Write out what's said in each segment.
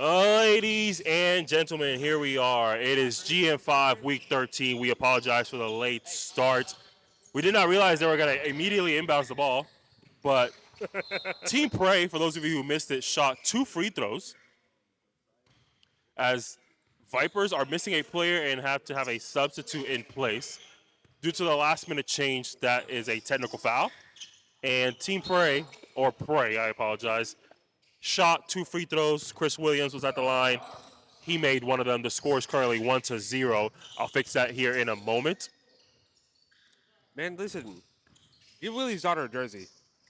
Ladies and gentlemen, here we are. It is GM5 Week 13. We apologize for the late start. We did not realize they were going to immediately inbounds the ball, but Team Prey, for those of you who missed it, shot 2 free throws as Vipers are missing a player and have to have a substitute in place. Due to the last-minute change, that is a technical foul. And Team Prey, or Prey, I apologize, shot 2 free throws. Chris Williams was at the line. He made one of them. The score is currently 1-0. I'll fix that here in a moment. Man, listen. Give Willie's daughter a jersey.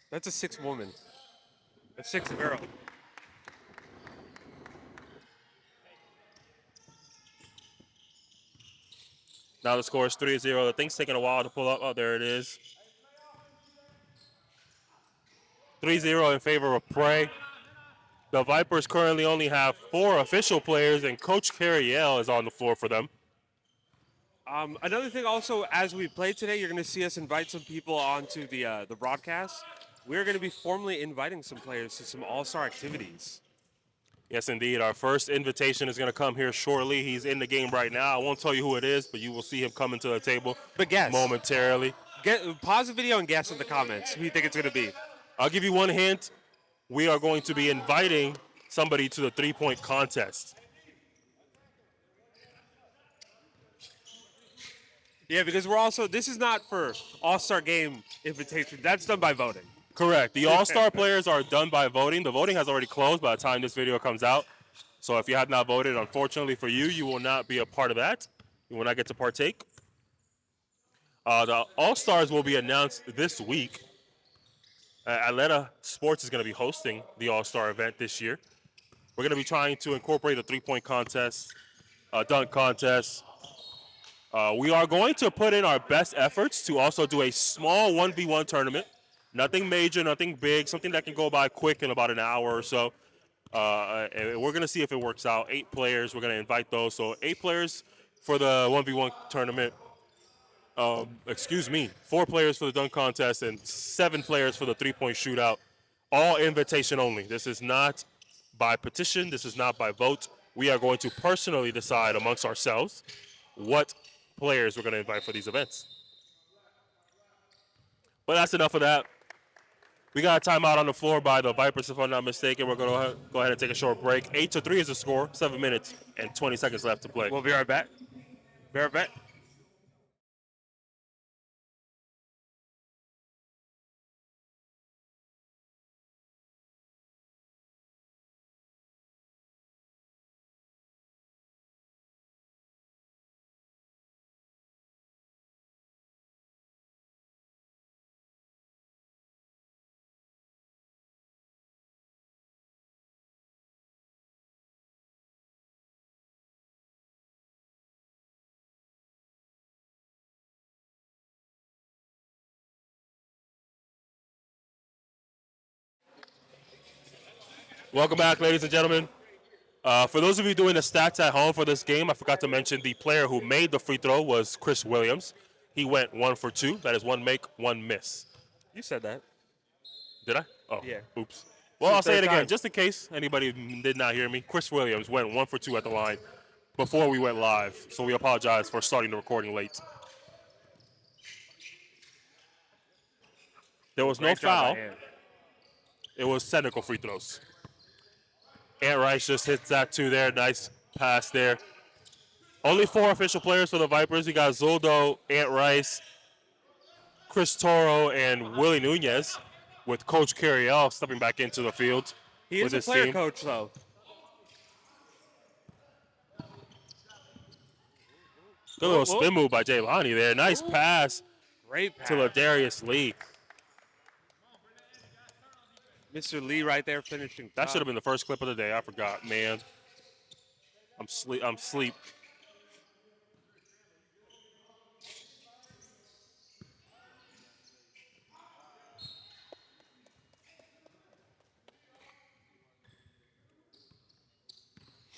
That's a 6 woman. A 6 girl. Now the score is 3-0. The thing's taking a while to pull up. Oh, there it is. 3-0 in favor of Prey. The Vipers currently only have 4 official players, and Coach Carriel is on the floor for them. Another thing also, as we play today, you're going to see us invite some people onto the broadcast. We're going to be formally inviting some players to some all-star activities. Yes, indeed. Our first invitation is going to come here shortly. He's in the game right now. I won't tell you who it is, but you will see him coming to the table But guess. momentarily. Pause the video and guess in the comments who you think it's going to be. I'll give you one hint. We are going to be inviting somebody to the three-point contest. Yeah, because this is not for all-star game invitation. That's done by voting. Correct. The all-star players are done by voting. The voting has already closed by the time this video comes out. So if you have not voted, unfortunately for you, you will not be a part of that. You will not get to partake. The all-stars will be announced this week. Atlanta Sports is going to be hosting the all-star event this year. We're going to be trying to incorporate a three-point contest, a dunk contest. We are going to put in our best efforts to also do a small 1v1 tournament. Nothing major, nothing big, something that can go by quick in about an hour or so. And we're going to see if it works out. 8 players, we're going to invite those. So 8 players for the 1v1 tournament. 4 players for the dunk contest and 7 players for the three-point shootout. All invitation only. This is not by petition. This is not by vote. We are going to personally decide amongst ourselves what players we're going to invite for these events. But that's enough of that. We got a timeout on the floor by the Vipers, if I'm not mistaken. We're going to go ahead and take a short break. 8-3 is the score. 7 minutes and 20 seconds left to play. We'll be right back. Be right back. Welcome back, ladies and gentlemen. For those of you doing the stats at home for this game, I forgot to mention the player who made the free throw was Chris Williams. He went 1 for 2. That is 1 make, 1 miss. You said that. Did I? Oh, Yeah. Oops. Well, I'll say it again, time. just in case anybody did not hear me. Chris Williams went 1 for 2 at the line before we went live, so we apologize for starting the recording late. There was no Great job by foul. him. It was technical free throws. Ant Rice just hits that 2 there. Nice pass there. Only 4 official players for the Vipers. We got Zoldo, Ant Rice, Chris Toro, and Willie Nunez, with Coach Carriel stepping back into the field. He with is a his player team. coach, though. Good little spin move by Jaylani there. Nice pass Great pass. to Ladarius Lee. Mr. Lee right there finishing. That should have been the first clip of the day. I forgot, man. I'm sleep.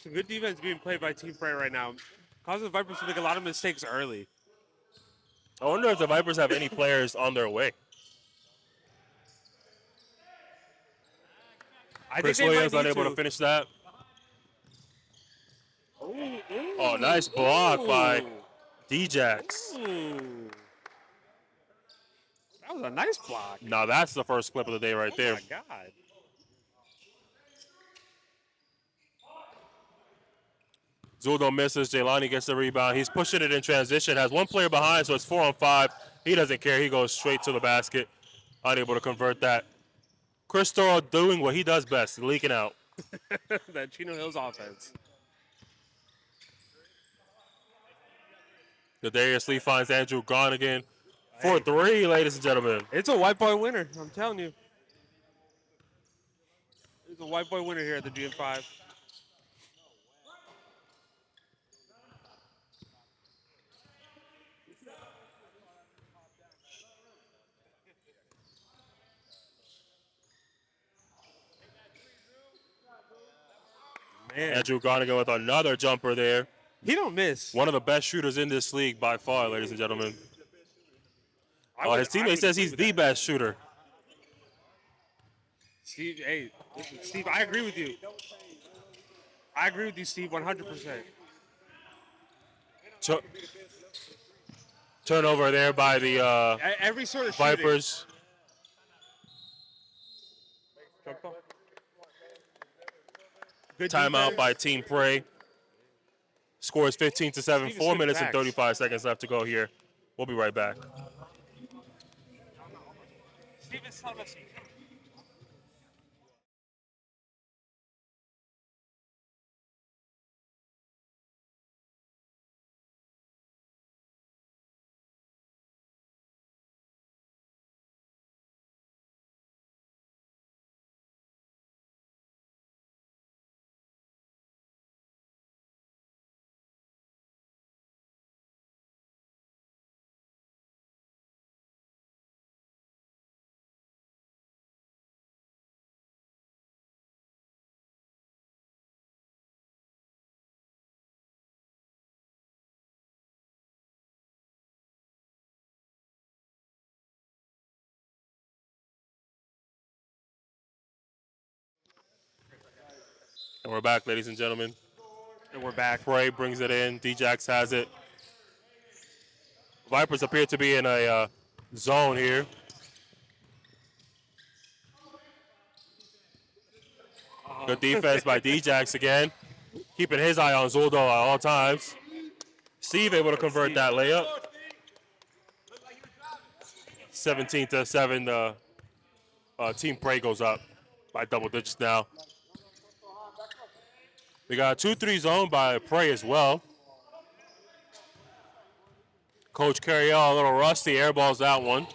Some good defense being played by Team Prey right now. Causing the Vipers to make a lot of mistakes early. I wonder if the Vipers have any players on their way. Chris Williams unable to finish that. Oh, nice block by Djax. Ooh. That was a nice block. Now that's the first clip of the day right there. Oh, my God. Zuldo misses. Jelani gets the rebound. He's pushing it in transition. Has one player behind, so it's 4-on-5. He doesn't care. He goes straight to the basket. Unable to convert that. Chris Toro doing what he does best, leaking out. That Chino Hills offense. Darius Lee finds Andrew Gonigan for 3, ladies and gentlemen. It's a white boy winner, I'm telling you. It's a white boy winner here at the GM5. Man. Andrew Gonigan with another jumper there. He don't miss. One of the best shooters in this league by far, ladies and gentlemen. His teammate says he's the best shooter. Steve, hey, listen, Steve, I agree with you. I agree with you, Steve, 100%. Turnover there by the Every sort of Vipers. Good Timeout defense. by Team Prey. Scores 15-7. Steve 4 minutes and facts. 35 seconds left to go here. We'll be right back. And we're back, ladies and gentlemen. And we're back. Prey brings it in. Djax has it. Vipers appear to be in a zone here. Good defense by Djax again. Keeping his eye on Zuldo at all times. Steve able to convert that layup. 17-7. Team Prey goes up by double digits now. We got a 2-3 zone by Prey as well. Coach Carriel a little rusty, airballs that one.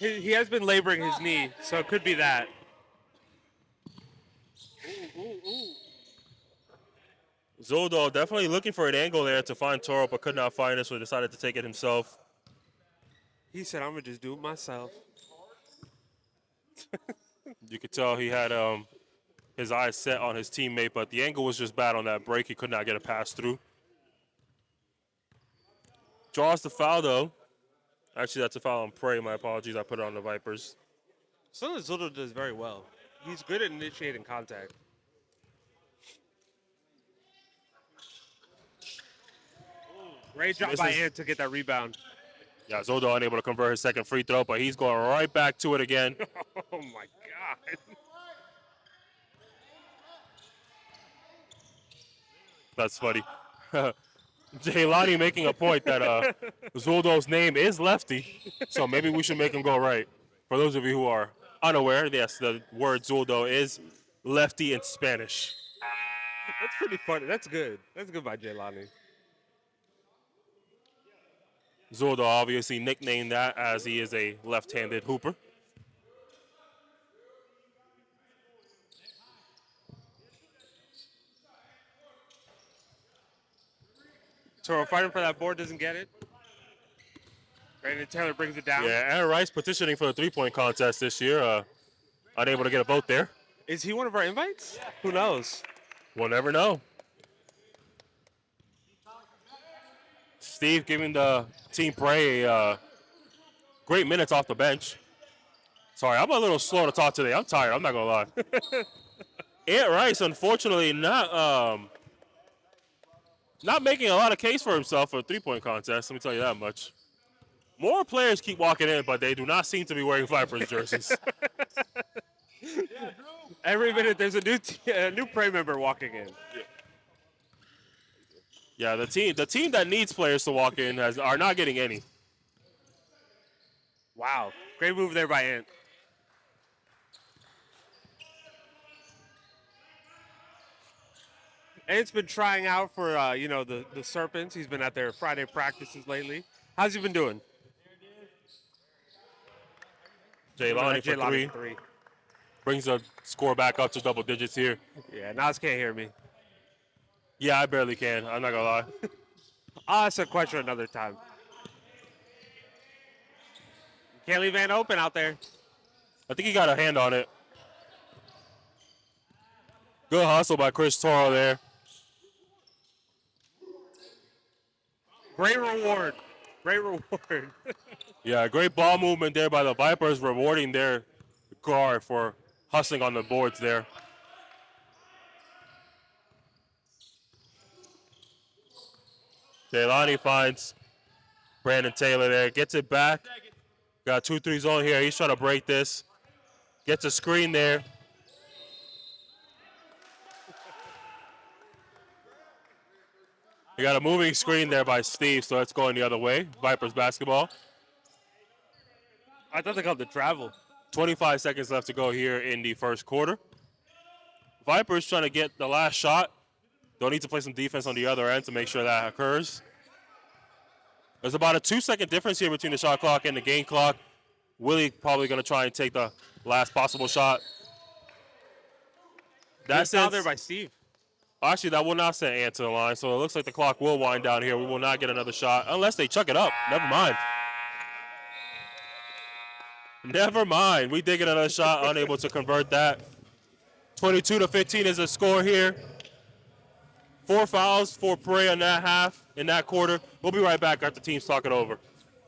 He has been laboring his knee, so it could be that. Zuldo definitely looking for an angle there to find Toro, but could not find it, so decided to take it himself. He said, I'm going to just do it myself. You could tell he had his eyes set on his teammate, but the angle was just bad on that break. He could not get a pass through. Draws the foul, though. Actually, that's a foul on Prey. My apologies. I put it on the Vipers. Something Zuldo does very well. He's good at initiating contact. Great job by Ant to get that rebound. Yeah, Zuldo unable to convert his second free throw, but he's going right back to it again. Oh, my God. That's funny. Jaylani making a point that Zuldo's name is Lefty, so maybe we should make him go right. For those of you who are unaware, yes, the word Zuldo is lefty in Spanish. That's pretty funny. That's good. That's good by Jaylani. Zuldo obviously nicknamed that as he is a left-handed hooper. Toro fighting for that board, doesn't get it. Brandon Taylor brings it down. Yeah, Aaron Rice petitioning for the three-point contest this year. Unable to get a vote there. Is he one of our invites? Who knows? We'll never know. Steve giving the Team Prey great minutes off the bench. Sorry, I'm a little slow to talk today. I'm tired. I'm not going to lie. Ant Rice, unfortunately, not making a lot of case for himself for a three-point contest. Let me tell you that much. More players keep walking in, but they do not seem to be wearing Vipers jerseys. Every minute there's a new Prey member walking in. Yeah, the team that needs players to walk in are not getting any. Wow, great move there by Ant. Ant's been trying out for the Serpents. He's been at their Friday practices lately. How's he been doing? Jaylani for Jaylani three. Brings the score back up to double digits here. Yeah, Nas can't hear me. Yeah, I barely can. I'm not going to lie. I'll ask a question another time. Can't leave Ant open out there. I think he got a hand on it. Good hustle by Chris Toro there. Great reward. Great reward. Yeah, great ball movement there by the Vipers, rewarding their guard for hustling on the boards there. Jaylani finds Brandon Taylor there, gets it back. Got 2-3 zone here. He's trying to break this. Gets a screen there. You got a moving screen there by Steve, so it's going the other way. Vipers basketball. I thought they called the travel. 25 seconds left to go here in the first quarter. Vipers trying to get the last shot. They'll need to play some defense on the other end to make sure that occurs. There's about a 2-second difference here between the shot clock and the game clock. Willie probably going to try and take the last possible shot. That's out there by Steve. Actually, that will not send Ant to the line, so it looks like the clock will wind down here. We will not get another shot unless they chuck it up. Never mind. Never mind. We did get another shot, unable to convert that. 22-15 is the score here. 4 fouls for Prey in that half, in that quarter. We'll be right back after teams talk it over.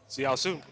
See y'all soon.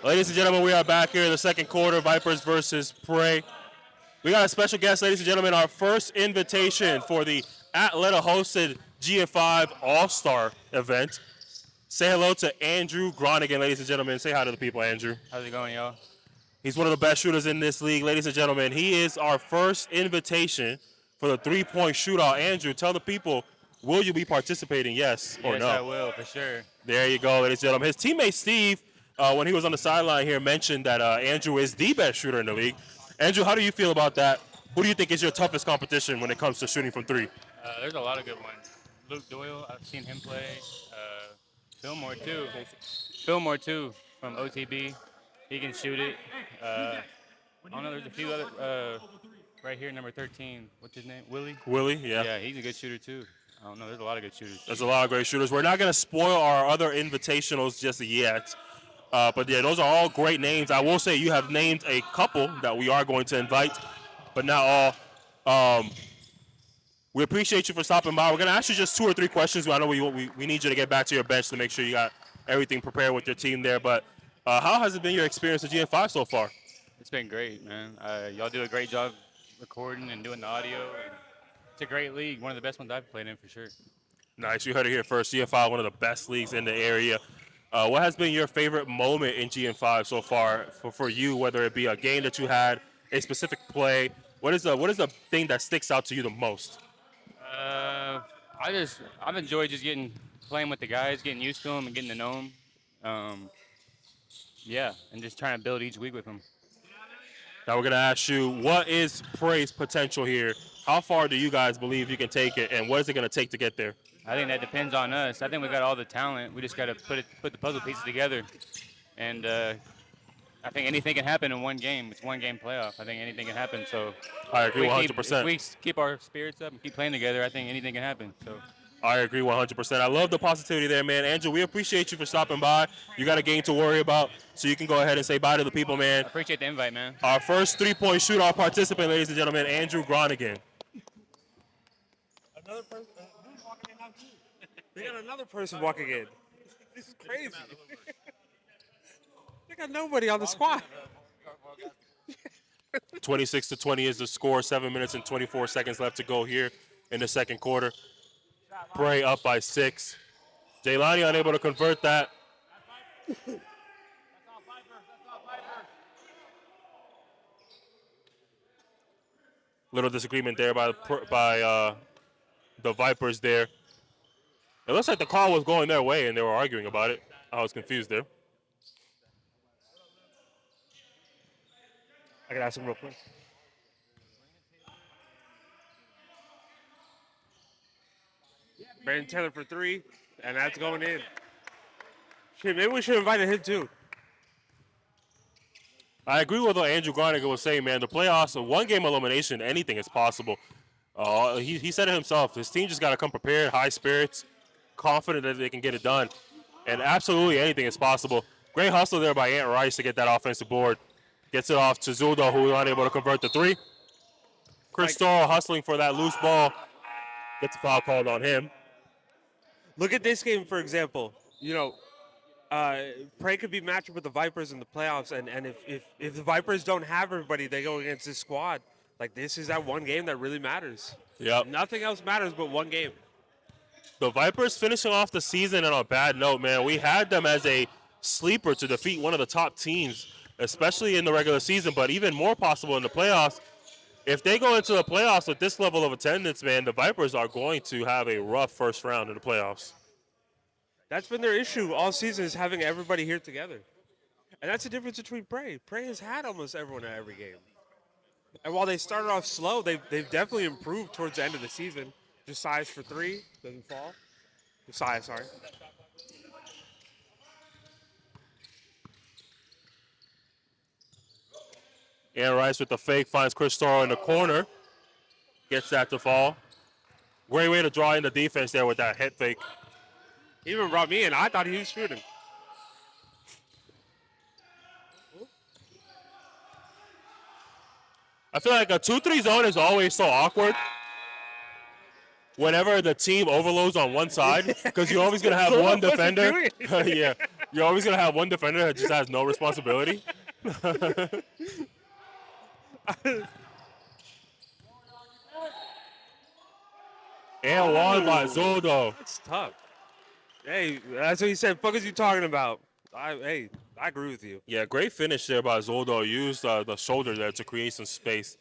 Ladies and gentlemen, we are back here in the second quarter, Vipers versus Prey. We got a special guest, ladies and gentlemen, our first invitation for the Atlanta-hosted GM5 All-Star event. Say hello to Andrew Gronigan, ladies and gentlemen. Say hi to the people, Andrew. How's it going, y'all? He's one of the best shooters in this league, ladies and gentlemen. He is our first invitation for the three-point shootout. Andrew, tell the people, will you be participating, yes or no? Yes, I will, for sure. There you go, ladies and gentlemen. His teammate Steve, when he was on the sideline here, mentioned that Andrew is the best shooter in the league. Andrew, how do you feel about that? Who do you think is your toughest competition when it comes to shooting from three? There's a lot of good ones. Luke Doyle, I've seen him play. Fillmore, too. Fillmore, too, from OTB. He can shoot it. I don't know, there's a few other, right here, number 13. What's his name? Willie? Willie, yeah. Yeah, he's a good shooter, too. I don't know, there's a lot of good shooters. There's a lot of great shooters. We're not going to spoil our other invitationals just yet. But, yeah, those are all great names. I will say you have named a couple that we are going to invite, but not all. We appreciate you for stopping by. We're going to ask you just 2 or 3 questions. I know we need you to get back to your bench to make sure you got everything prepared with your team there. But how has it been your experience at GM5 so far? It's been great, man. Y'all do a great job recording and doing the audio. It's a great league, one of the best ones I've played in for sure. Nice. You heard it here first. GM5, one of the best leagues in the area. What has been your favorite moment in GM5 so far for you, whether it be a game that you had, a specific play? What is the thing that sticks out to you the most? Uh, I've enjoyed just getting playing with the guys, getting used to them, and getting to know them. Yeah, and just trying to build each week with them. Now we're going to ask you, what is Prey's potential here? How far do you guys believe you can take it, and what is it going to take to get there? I think that depends on us. I think we got all the talent. We just got to put the puzzle pieces together, and I think anything can happen in one game. It's one game playoff. I think anything can happen. So I if agree if 100%. we keep our spirits up and keep playing together, I think anything can happen. So I agree 100%. I love the positivity there, man. Andrew, we appreciate you for stopping by. You got a game to worry about, so you can go ahead and say bye to the people, man. I appreciate the invite, man. Our first three-point shootout participant, ladies and gentlemen, Andrew Gronigan. Another person walking in now too. They got another person walking in. This is crazy. They got nobody on the squad. 26-20 is the score. 7 minutes and 24 seconds left to go here in the second quarter. Prey up by 6. Jaylani unable to convert that. Little disagreement there by the Vipers there. It looks like the call was going their way and they were arguing about it. I was confused there. I can ask him real quick. Brandon Taylor for 3, and that's going in. Shit, maybe we should have invited him too. I agree with what Andrew Gronigan was saying, man. The playoffs, a one-game elimination, anything is possible. He said it himself. His team just got to come prepared, high spirits, confident that they can get it done. And absolutely anything is possible. Great hustle there by Ant Rice to get that offensive board. Gets it off to Zuldo, who was unable to convert the 3. Chris Storrow hustling for that loose ball. Gets a foul called on him. Look at this game, for example. You know, Prey could be matched up with the Vipers in the playoffs, and if the Vipers don't have everybody, they go against this squad. Like, this is that one game that really matters. Yep. Nothing else matters but one game. The Vipers finishing off the season on a bad note, man. We had them as a sleeper to defeat one of the top teams, especially in the regular season, but even more possible in the playoffs. If they go into the playoffs with this level of attendance, man, the Vipers are going to have a rough first round in the playoffs. That's been their issue all season, is having everybody here together. And that's the difference between Prey. Prey has had almost everyone at every game. And while they started off slow, they've definitely improved towards the end of the season. Josiah's for 3, doesn't fall. Josiah, sorry. Aaron Rice with the fake finds Chris Storrow in the corner. Gets that to fall. Great way to draw in the defense there with that head fake. He even brought me in. I thought he was shooting. I feel like a 2-3 zone is always so awkward whenever the team overloads on one side, because you're always going to have one defender. Yeah, you're always going to have one defender that just has no responsibility. And won by Zoldo. That's tough. Hey, that's what he said. Fuck is you talking about? I agree with you. Yeah, great finish there by Zoldo. Used the shoulder there to create some space.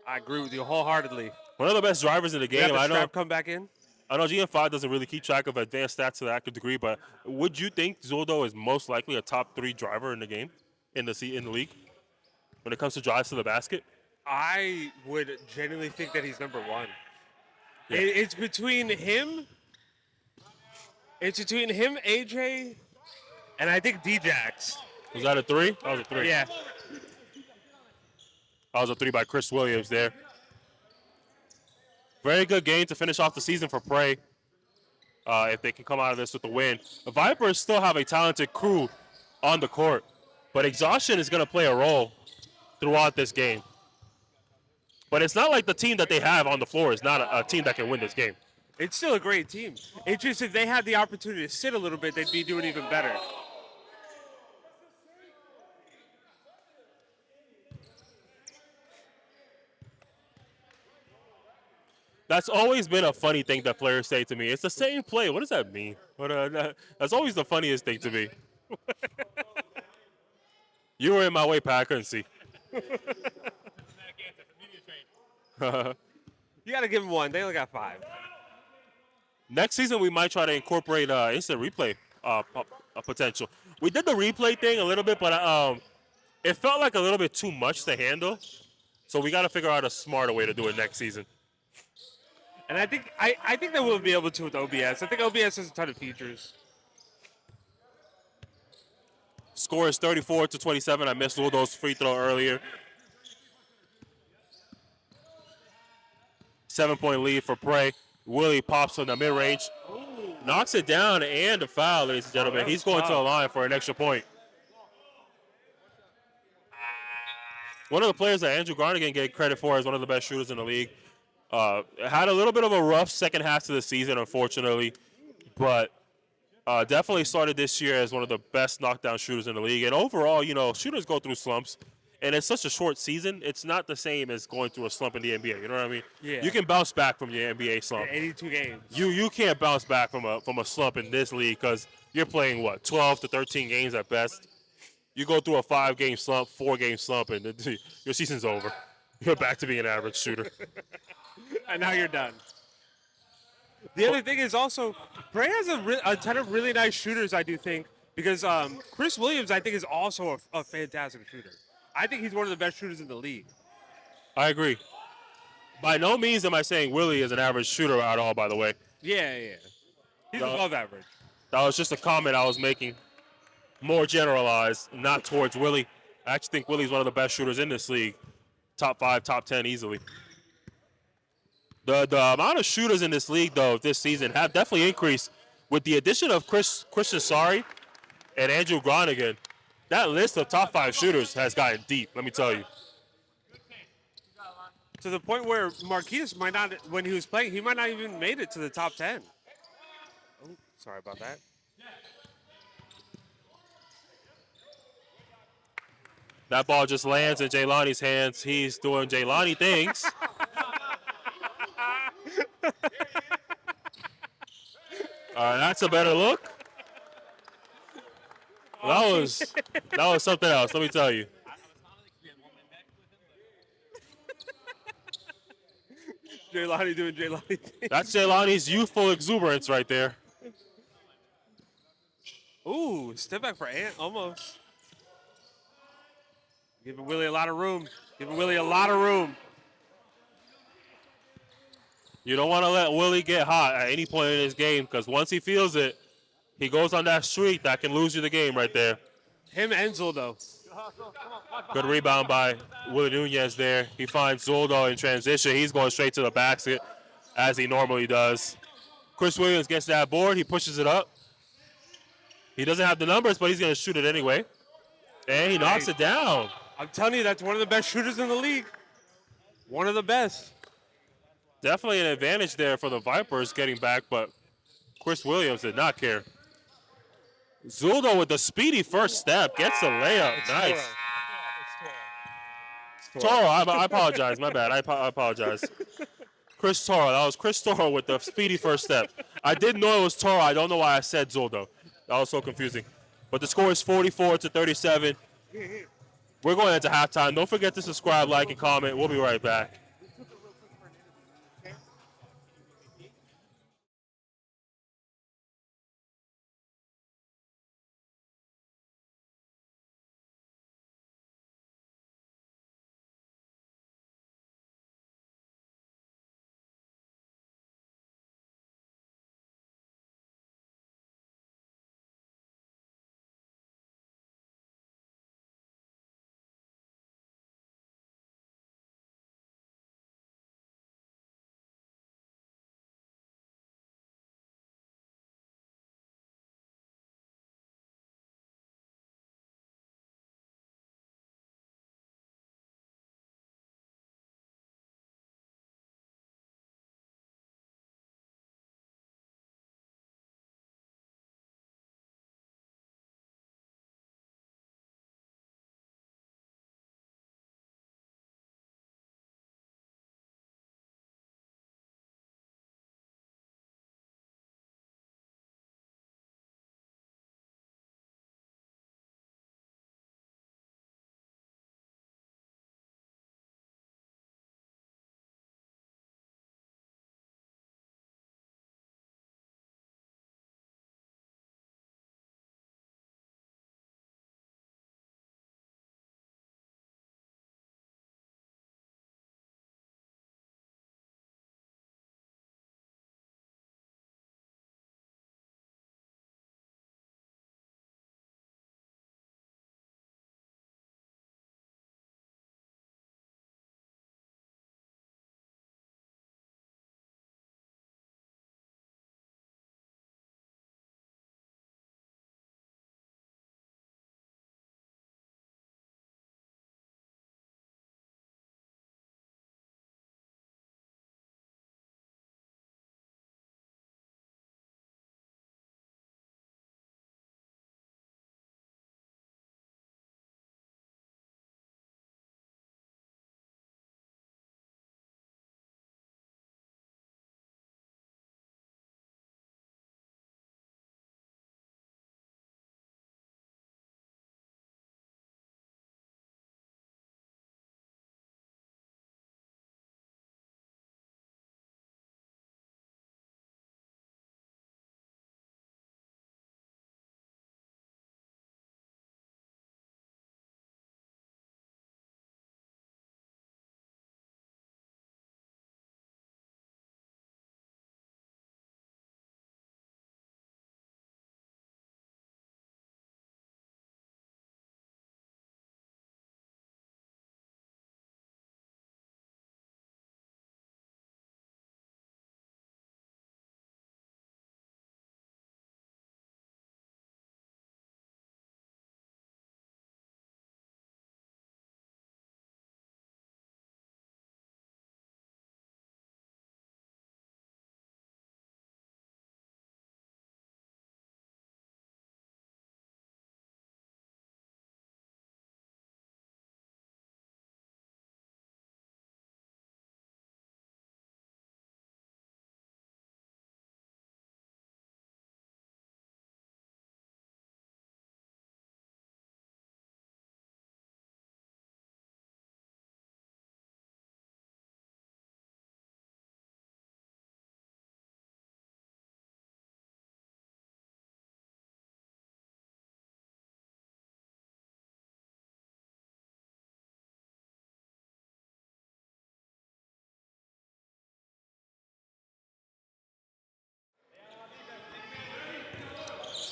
I agree with you wholeheartedly. One of the best drivers in the game. You have the I know. strap come back in. I know GM5 doesn't really keep track of advanced stats to that degree, but would you think Zoldo is most likely a top 3 driver in the game, in the league, when it comes to drives to the basket? I would genuinely think that he's number 1. Yeah. It's between him. It's between him, AJ, and I think D-Jax. Was that a 3? That was a 3. Yeah. That was a 3 by Chris Williams there. Very good game to finish off the season for Prey. If they can come out of this with a win. The Vipers still have a talented crew on the court, but exhaustion is going to play a role throughout this game. But it's not like the team that they have on the floor is not a team that can win this game. It's still a great team. It's just if they had the opportunity to sit a little bit, they'd be doing even better. That's always been a funny thing that players say to me. It's the same play. What does that mean? That's always the funniest thing to me. You were in my way, Pat. I couldn't see. You got to give them one. They only got 5. Next season, we might try to incorporate instant replay potential. We did the replay thing a little bit, but it felt like a little bit too much to handle. So we got to figure out a smarter way to do it next season. And I think that we'll be able to with OBS. I think OBS has a ton of features. Score is 34-27. I missed Uldo's free throw earlier. 7-point lead for Prey. Willie pops from the mid-range. Knocks it down and a foul, ladies and gentlemen. He's going to the line for an extra point. One of the players that Andrew Garnigan gave credit for as one of the best shooters in the league. Had a little bit of a rough second half to the season, unfortunately, but definitely started this year as one of the best knockdown shooters in the league. And overall, you know, shooters go through slumps, and it's such a short season. It's not the same as going through a slump in the NBA. You know what I mean? Yeah. You can bounce back from your NBA slump. 82 games. You can't bounce back from a slump in this league because you're playing, what, 12 to 13 games at best. You go through a 5-game slump, 4-game slump, and your season's over. You're back to being an average shooter. And now you're done. The other thing is also, Bray has a ton of really nice shooters, I do think, because Chris Williams, I think, is also a fantastic shooter. I think he's one of the best shooters in the league. I agree. By no means am I saying Willie is an average shooter at all, by the way. Yeah. He's above average. That was just a comment I was making, more generalized, not towards Willie. I actually think Willie's one of the best shooters in this league. Top 5, top 10 easily. The amount of shooters in this league, though, this season have definitely increased. With the addition of Christian Sari and Andrew Gronigan, that list of top 5 shooters has gotten deep, let me tell you. To the point where Marquise might not, when he was playing, he might not even made it to the top 10. Oh, sorry about that. That ball just lands in Jaylani's hands. He's doing Jaylani things. All right, that's a better look. That was something else, let me tell you. Jaylani doing Jaylani things. That's Jaylani's youthful exuberance right there. Ooh, step back for Ant, almost. Giving Willie a lot of room. You don't want to let Willie get hot at any point in his game because once he feels it, he goes on that streak that can lose you the game right there. Him and Zoldo. Good rebound by Willie Nunez there. He finds Zoldo in transition. He's going straight to the basket as he normally does. Chris Williams gets that board. He pushes it up. He doesn't have the numbers, but he's going to shoot it anyway. And he knocks it down. I'm telling you, that's one of the best shooters in the league. One of the best. Definitely an advantage there for the Vipers getting back, but Chris Williams did not care. Zuldo with the speedy first step gets the layup. Nice. Toro, I apologize. My bad. I apologize. Chris Toro. That was Chris Toro with the speedy first step. I didn't know it was Toro. I don't know why I said Zuldo. That was so confusing. But the score is 44-37. We're going into halftime. Don't forget to subscribe, like, and comment. We'll be right back.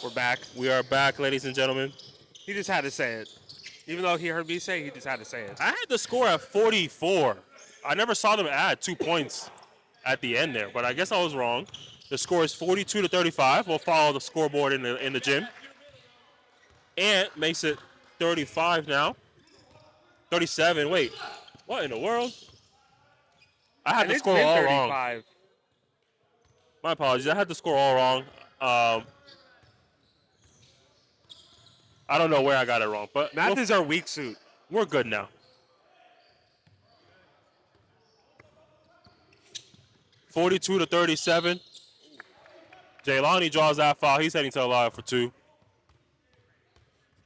We're back. We are back, ladies and gentlemen. He just had to say it. Even though he heard me say it, he just had to say it. I had the score at 44. I never saw them add 2 points at the end there, but I guess I was wrong. The score is 42-35. We'll follow the scoreboard in the gym. Ant makes it 35 now. 37. Wait, what in the world? I had And the it's score been all 35. wrong. My apologies. I had the score all wrong. I don't know where I got it wrong, but Math is our weak suit. we're good now. (42-37). Jaylani draws that foul. He's heading to the line for 2.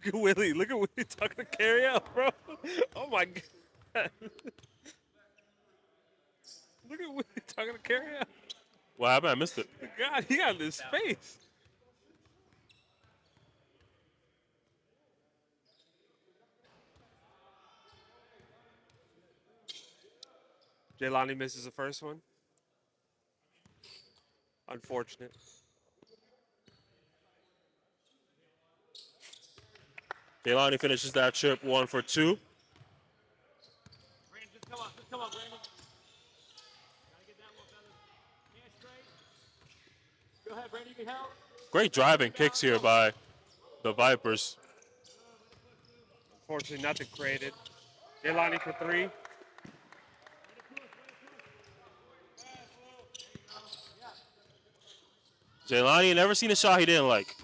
Look at Willie. Look at Willie talking to carry out, bro. Oh my god. Look at Willie talking to carry out. What happened? I missed it. God, he got in his face. Jaylani misses the first one. Unfortunate. Jaylani finishes that trip 1 for 2. Brandon, just come on, Brandon. Gotta get that one, fellas. Hands straight. Go ahead, Brandon, you can help. Great driving kicks here by the Vipers. Unfortunately, nothing created. Jaylani for 3. Jaylani never seen a shot he didn't like.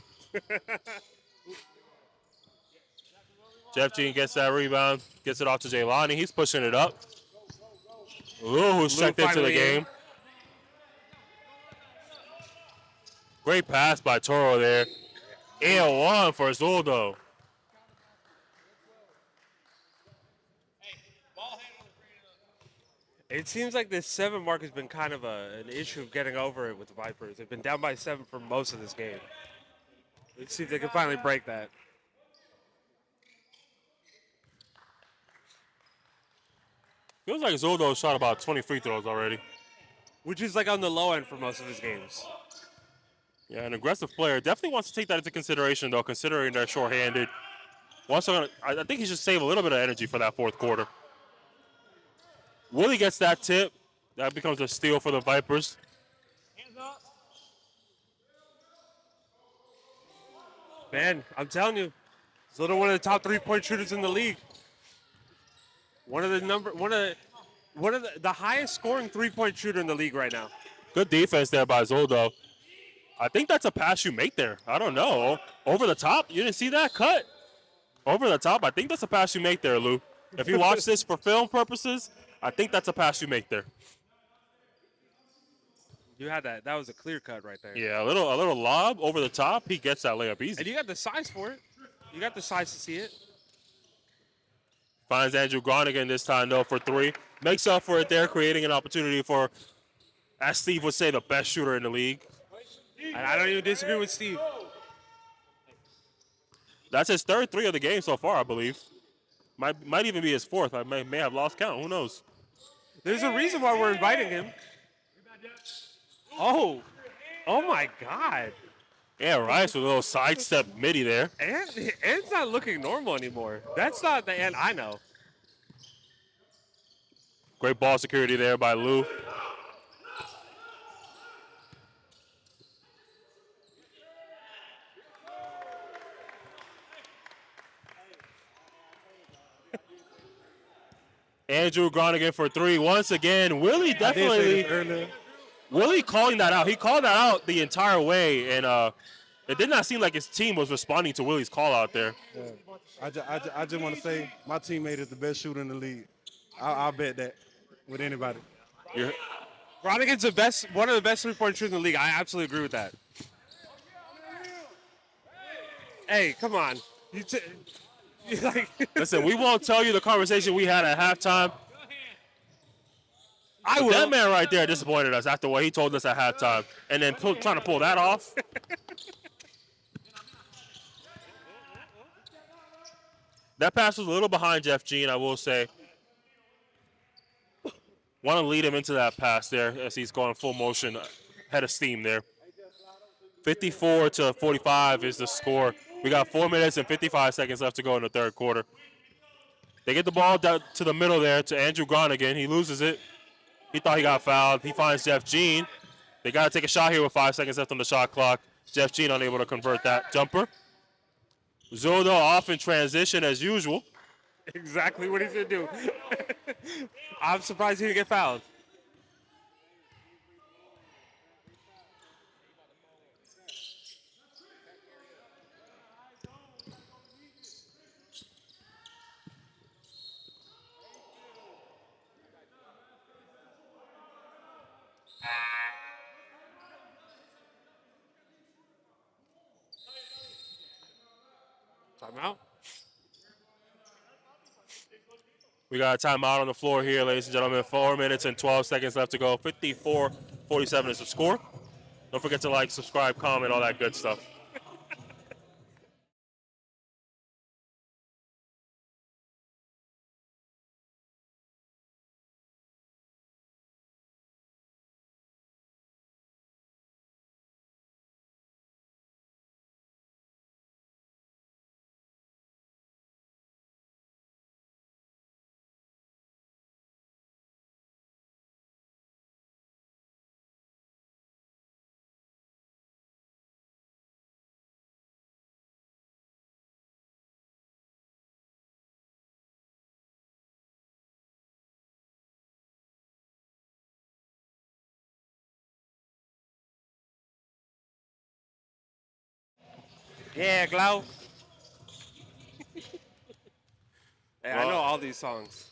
Jeff Jean gets that rebound, gets it off to Jaylani. He's pushing it up. Lou, who's checked into the finally in. game. Great pass by Toro there. And 1 for Zoldo. It seems like this 7 mark has been kind of an issue of getting over it with the Vipers. They've been down by 7 for most of this game. Let's see if they can finally break that. Feels like Zoldo shot about 20 free throws already. Which is like on the low end for most of his games. Yeah, an aggressive player. Definitely wants to take that into consideration, though, considering they're shorthanded. I think he should save a little bit of energy for that fourth quarter. Willie gets that tip. That becomes a steal for the Vipers. Hands up. Man, I'm telling you, Zoldo one of the top 3-point shooters in the league. One of the highest scoring 3-point shooter in the league right now. Good defense there by Zoldo. I think that's a pass you make there. I don't know. Over the top? You didn't see that cut? Over the top? I think that's a pass you make there, Lou. If you watch this for film purposes, I think that's a pass you make there. You had that. That was a clear cut right there. Yeah, a little lob over the top. He gets that layup easy. And you got the size for it. You got the size to see it. Finds Andrew Gronigan this time, though, for 3. Makes up for it there, creating an opportunity for, as Steve would say, the best shooter in the league. And I don't even disagree with Steve. That's his 3rd 3 of the game so far, I believe. Might even be his 4th. I may have lost count. Who knows? There's a reason why we're inviting him. Oh my God. Yeah, Rice with a little sidestep midi there. Ant's not looking normal anymore. That's not the Ant I know. Great ball security there by Lou. Andrew Gronigan for 3 once again. Willie definitely. Willie calling that out. He called that out the entire way, and it did not seem like his team was responding to Willie's call out there. Yeah. I just want to say my teammate is the best shooter in the league. I'll bet that with anybody. Gronigan's one of the best 3-point shooters in the league. I absolutely agree with that. Hey, come on. Listen, we won't tell you the conversation we had at halftime. I will. That man right there disappointed us after what he told us at halftime, and then trying to pull that off. That pass was a little behind Jeff Jean, I will say. Want to lead him into that pass there as he's going full motion, head of steam there. 54 to 45 is the score. We got 4 minutes and 55 seconds left to go in the third quarter. They get the ball down to the middle there to Andrew Gronigan. He loses it. He thought he got fouled. He finds Jeff Jean. They got to take a shot here with 5 seconds left on the shot clock. Jeff Jean unable to convert that jumper. Zoldo off in transition as usual. Exactly what he's going to do. I'm surprised he didn't get fouled. Timeout. We got a timeout on the floor here, ladies and gentlemen. 4 minutes and 12 seconds left to go. 54-47 is the score. Don't forget to like, subscribe, comment, all that good stuff. Yeah, Glow. Hey, I Well- know all these songs.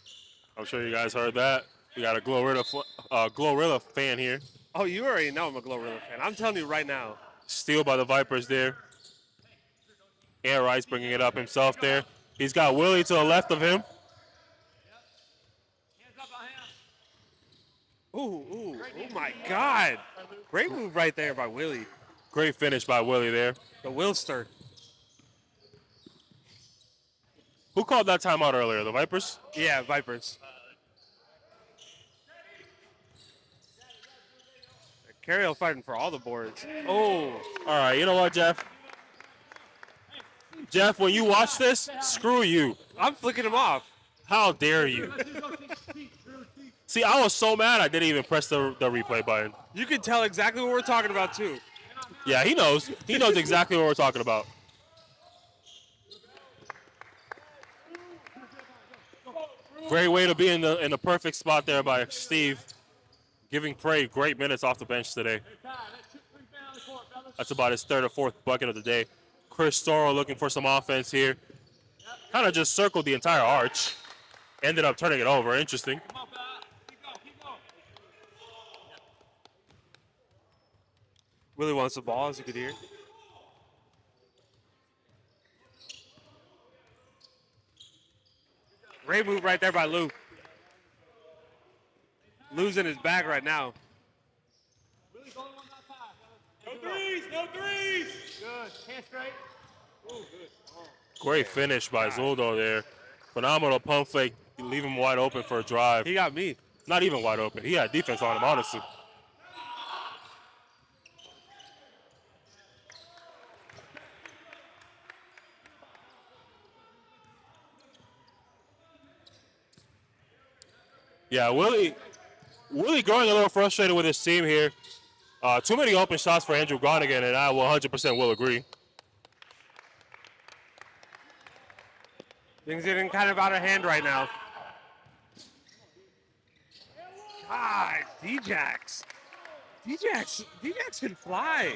I'm sure you guys heard that. We got a Glorilla fan here. Oh, you already know I'm a Glorilla fan. I'm telling you right now. Steal by the Vipers there. Air Rice bringing it up himself there. He's got Willie to the left of him. Ooh, oh my God. Great move right there by Willie. Great finish by Willie there. The Wilster. Who called that timeout earlier? The Vipers? Yeah, Vipers. Carriel fighting for all the boards. Oh, All right, you know what, Jeff? Jeff, when you watch this, screw you. I'm flicking him off. How dare you? See, I was so mad I didn't even press the replay button. You can tell exactly what we're talking about, too. Yeah, he knows. He knows exactly what we're talking about. Great way to be in the perfect spot there by Steve, giving Prey great minutes off the bench today. That's about his third or fourth bucket of the day. Chris Storrow looking for some offense here. Kind of just circled the entire arch. Ended up turning it over. Interesting. Willie wants the ball, as you could hear. Great move right there by Lou. Lou's in his bag right now. No threes, no threes. Good. Hands straight. Oh, good. Great finish by Zoldo there. Phenomenal pump fake. Leave him wide open for a drive. He got me. Not even wide open. He had defense on him, honestly. Yeah, Willie growing a little frustrated with his team here. Too many open shots for Andrew Gronigan, and I 100% will agree. Things getting kind of out of hand right now. God, D-Jax. D-Jax can fly.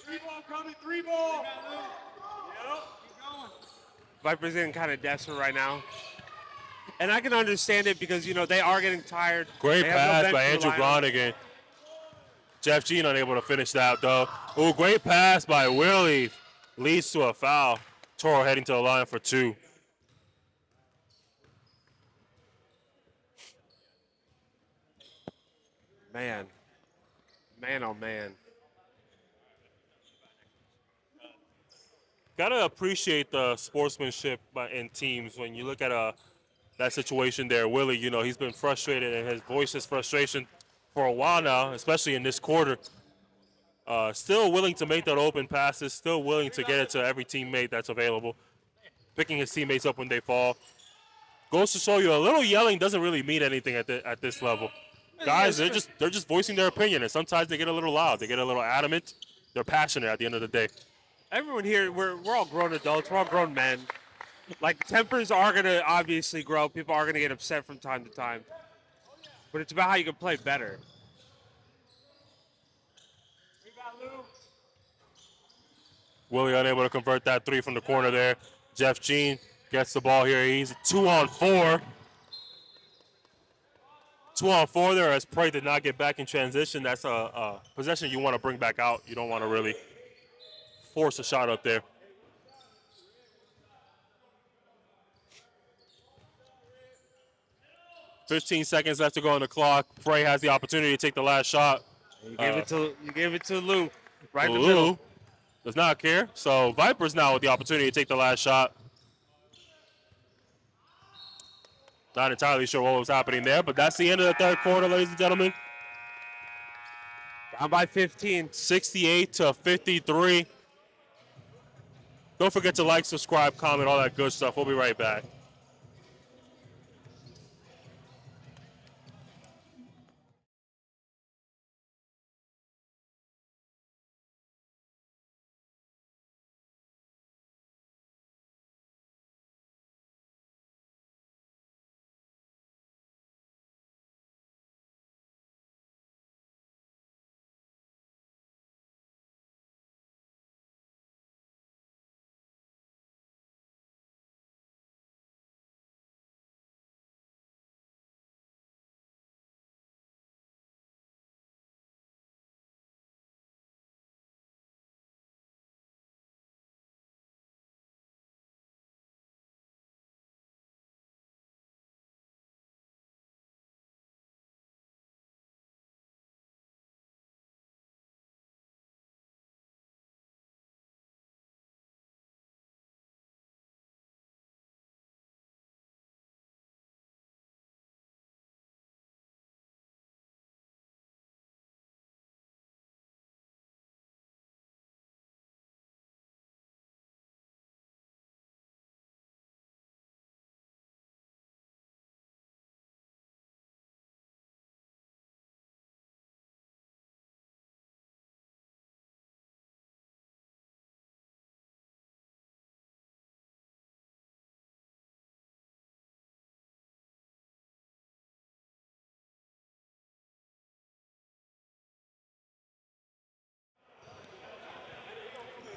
Three ball coming, three ball. Yep. Keep going. Vipers getting kind of desperate right now. And I can understand it because, you know, they are getting tired. Great They have no pass bench by to Andrew rely on. Gronigan. Jeff Jean unable to finish that, though. Oh, great pass by Willie. Leads to a foul. Toro heading to the line for two. Man, oh man. Gotta appreciate the sportsmanship in teams when you look at that situation there. Willie, you know, he's been frustrated and has voiced his frustration for a while now, especially in this quarter. Still willing to make that open passes, still willing to get it to every teammate that's available, picking his teammates up when they fall. Goes to show you a little yelling doesn't really mean anything at this level. Guys, they're just voicing their opinion, and sometimes they get a little loud, they get a little adamant. They're passionate at the end of the day. Everyone here, we're all grown adults. We're all grown men. Like, tempers are going to obviously grow. People are going to get upset from time to time. But it's about how you can play better. Willie unable to convert that three from the corner there. Jeff Jean gets the ball here. He's 2-on-4. 2-on-4 there as Prey did not get back in transition. That's a possession you want to bring back out. You don't want to really force a shot up there. "15 seconds left to go on the clock. Prey has the opportunity to take the last shot. You gave it to Lou, right in the middle. Lou does not care. So Vipers now with the opportunity to take the last shot. Not entirely sure what was happening there, but that's the end of the third quarter, ladies and gentlemen. Down by 15. 68-53. Don't forget to like, subscribe, comment, all that good stuff. We'll be right back.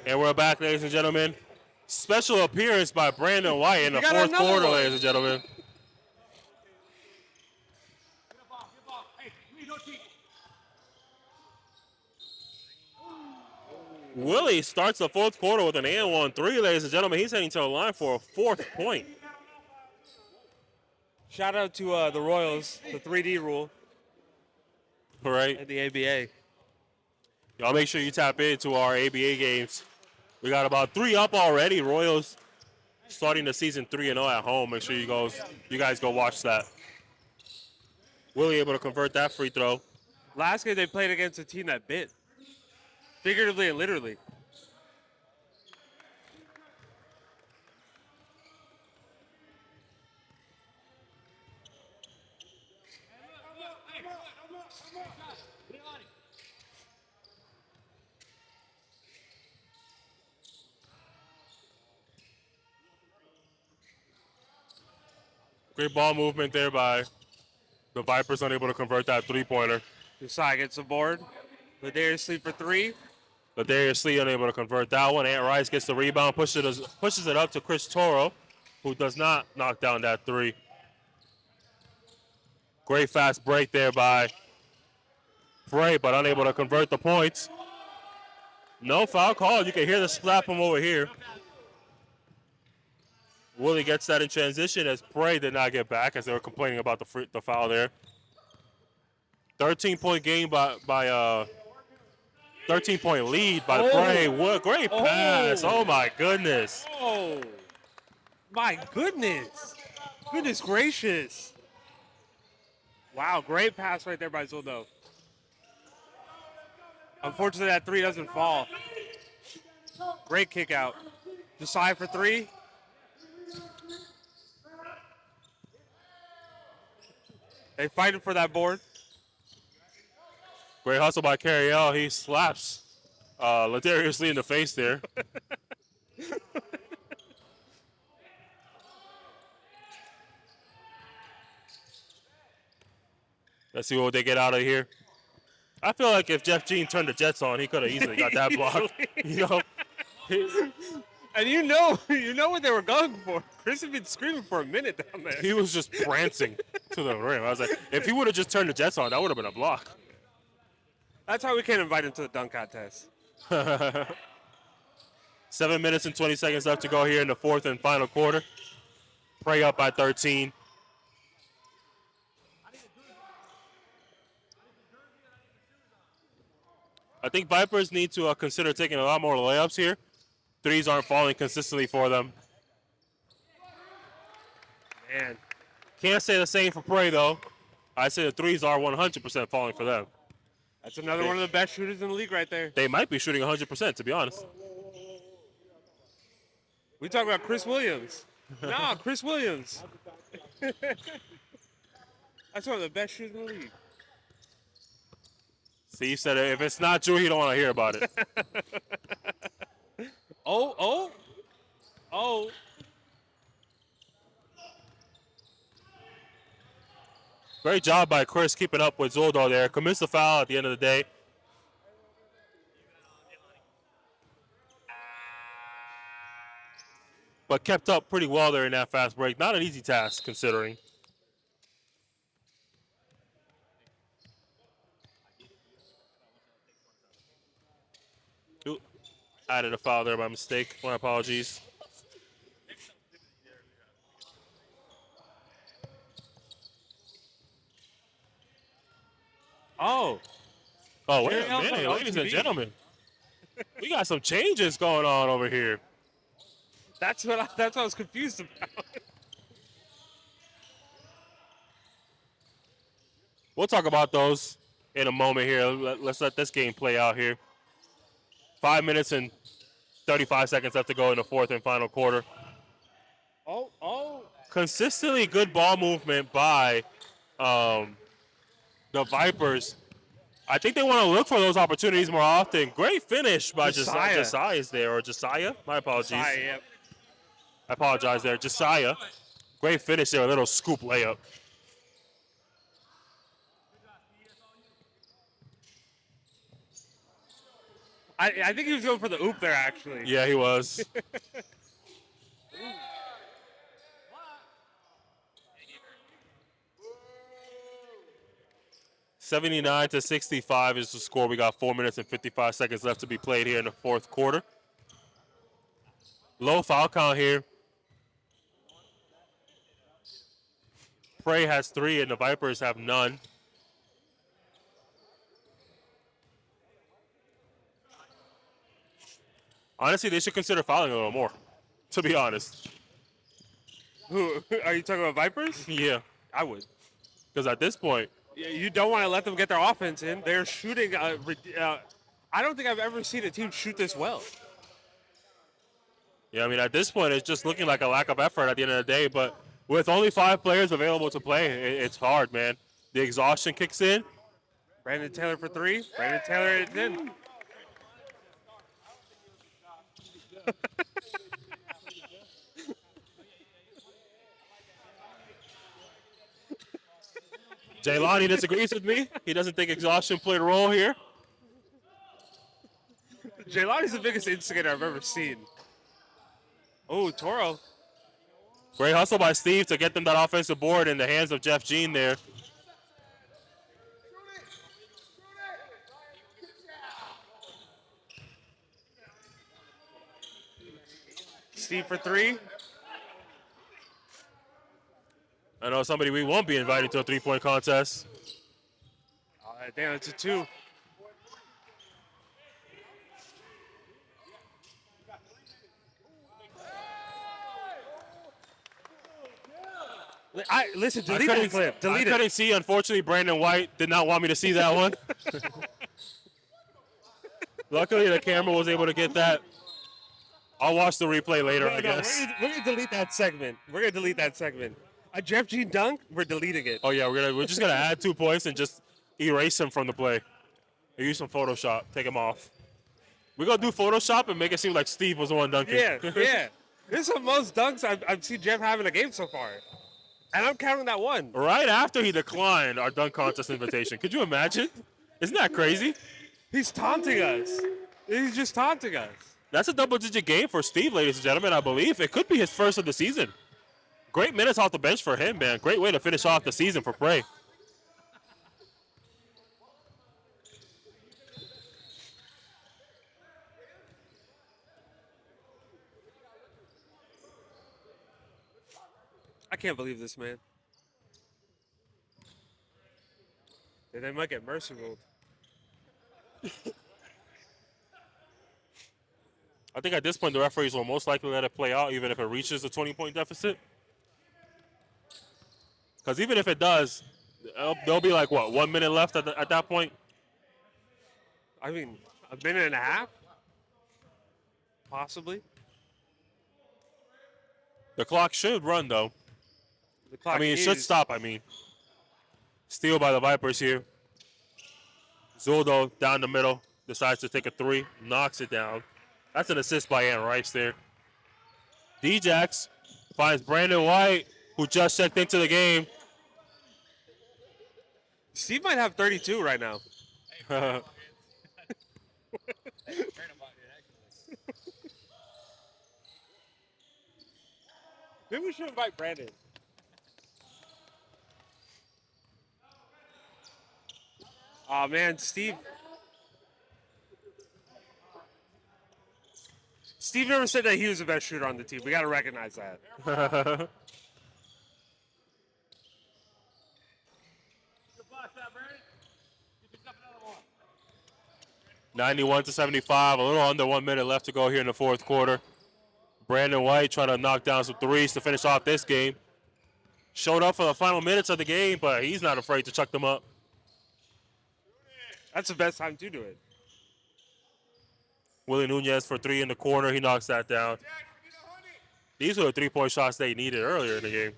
And we're back, ladies and gentlemen. Special appearance by Brandon White in the got fourth another quarter, one. ladies and gentlemen. Willie starts the fourth quarter with an and 1-3, ladies and gentlemen. He's heading to the line for a fourth point. Shout out to the Royals, the 3D rule, All right. and the ABA. Y'all make sure you tap into our ABA games. We got about 3 up already. Royals starting the season 3-0 at home. Make sure you guys go watch that. Willie able to convert that free throw. Last game they played against a team that bit, figuratively and literally. Great ball movement there by the Vipers, unable to convert that three-pointer. Desai gets the board. Ladarius Sleep for 3. Ladarius Lee unable to convert that one. Ant Rice gets the rebound, pushes it up to Chris Toro, who does not knock down that three. Great fast break there by Prey, but unable to convert the points. No foul call. You can hear the slap from over here. Willie gets that in transition as Prey did not get back, as they were complaining about the foul there. 13-point game by 13-point lead by Prey. What a great pass. Oh my goodness. Oh, my goodness. Goodness gracious. Wow, great pass right there by Zoldo. Unfortunately, that three doesn't fall. Great kick out. Desai for three. They fighting for that board. Great hustle by Carriel. He slaps Ladarius Lee in the face there. Let's see what they get out of here. I feel like if Jeff Jean turned the Jets on, he could have easily got that block. You know, And you know what they were going for. Chris had been screaming for a minute down there. he was just prancing to the rim. I was like, if he would have just turned the Jets on, that would have been a block. That's how we can't invite him to the dunk contest. 7 minutes and 20 seconds left to go here in the fourth and final quarter. Prey up by 13. I think Vipers need to consider taking a lot more layups here. Threes aren't falling consistently for them. Man, Can't say the same for Prey, though. I say the threes are 100% falling for them. that's another one of the best shooters in the league right there. They might be shooting 100%, to be honest. We talk about Chris Williams. Nah, Chris Williams. That's one of the best shooters in the league. Steve said if it's not true, he don't want to hear about it. Oh. Great job by Chris keeping up with Zoldo there. Commits the foul at the end of the day. But kept up pretty well there in that fast break. Not an easy task, considering. Ooh, added a foul there by mistake. My apologies. Oh. Oh, wait a Yeah, minute, on ladies and TV. gentlemen. We got some changes going on over here. That's what I was confused about. We'll talk about those in a moment here. Let's let this game play out here. 5 minutes and 35 seconds left to go in the fourth and final quarter. Oh. Consistently good ball movement by the Vipers. I think they want to look for those opportunities more often. Great finish by Josiah. Josiah is there, or Josiah. My apologies. Sorry, yep. I apologize there. Josiah. Great finish there, a little scoop layup. I think he was going for the oop there, actually. Yeah, he was. $79-65 is the score. We got 4 minutes and 55 seconds left to be played here in the fourth quarter. Low foul count here. Prey has 3 and the Vipers have none. Honestly, they should consider fouling a little more, to be honest. Who are you talking about? Vipers? Yeah, I would. because at this point, Yeah, you don't want to let them get their offense in. They're shooting. I don't think I've ever seen a team shoot this well. yeah, I mean, at this point, it's just looking like a lack of effort at the end of the day. But with only 5 players available to play, it's hard, man. The exhaustion kicks in. Brandon Taylor for 3. Brandon Taylor is in. Jaylani disagrees with me. He doesn't think exhaustion played a role here. Jaylani's the biggest instigator I've ever seen. Oh, Toro. Great hustle by Steve to get them that offensive board in the hands of Jeff Jean there. Steve for 3. I know somebody we won't be invited to a three-point contest. Damn, it's a 2. Listen, delete that clip. Delete I it. couldn't see. Unfortunately, Brandon White did not want me to see that one. Luckily, the camera was able to get that. I'll watch the replay later, I No, guess. we're gonna delete that segment. We're gonna delete that segment. A Jeff G dunk, we're deleting it. Oh yeah, we're just gonna add 2 points and just erase him from the play. Or use some Photoshop, take him off. We're gonna do Photoshop and make it seem like Steve was the one dunking. Yeah. This is the most dunks I've seen Jeff have in a game so far. And I'm counting that one. Right after he declined our dunk contest invitation. Could you imagine? Isn't that crazy? He's taunting us. He's just taunting us. That's a double-digit game for Steve, ladies and gentlemen, I believe. It could be his first of the season. Great minutes off the bench for him, man. Great way to finish off the season for Prey. I can't believe this, man. Yeah, they might get mercy ruled. I think at this point, the referees will most likely let it play out, even if it reaches a 20-point deficit. Because even if it does, there'll be like, what, 1 minute left at that point? I mean, a minute and a half? Possibly. The clock should run, though. The clock I mean, it should stop, I mean. Steal by the Vipers here. Zoldo down the middle, decides to take a 3, knocks it down. That's an assist by Aaron Rice there. D-Jax finds Brandon White, who just checked into the game. Steve might have 32 right now. Maybe we should invite Brandon. Oh man, Steve never said that he was the best shooter on the team. We got to recognize that. 91-75, a little under 1 minute left to go here in the fourth quarter. Brandon White trying to knock down some threes to finish off this game. Showed up for the final minutes of the game, but he's not afraid to chuck them up. That's the best time to do it. Willie Nunez for 3 in the corner. He knocks that down. These were the 3-point shots they needed earlier in the game.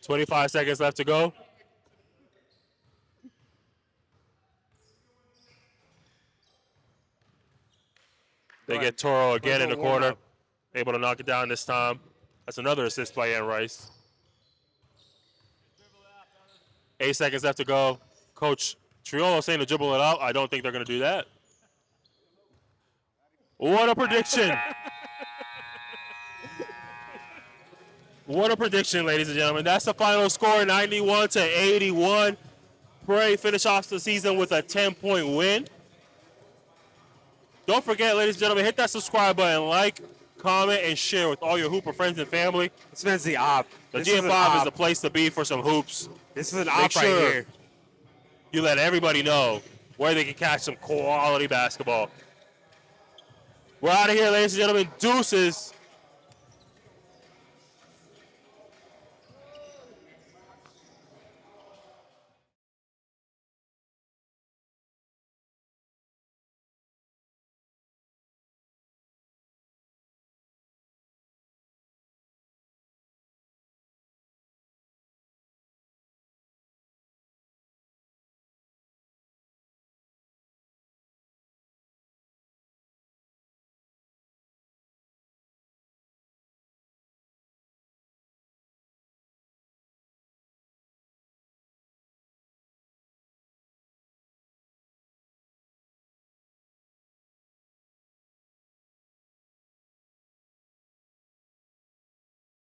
$25 seconds left to go. They get Toro again in the corner. Able to knock it down this time. That's another assist by Aaron Rice. 8 seconds left to go. Coach Triolo saying to dribble it out. I don't think they're going to do that. What a prediction. What a prediction, ladies and gentlemen. That's the final score, 91-81. Prey finish off the season with a 10-point win. Don't forget, ladies and gentlemen, hit that subscribe button, like, comment, and share with all your Hooper friends and family. This man's the op. The GM5 is the place to be for some hoops. This is an Make op sure right here. you let everybody know where they can catch some quality basketball. We're out of here, ladies and gentlemen. Deuces.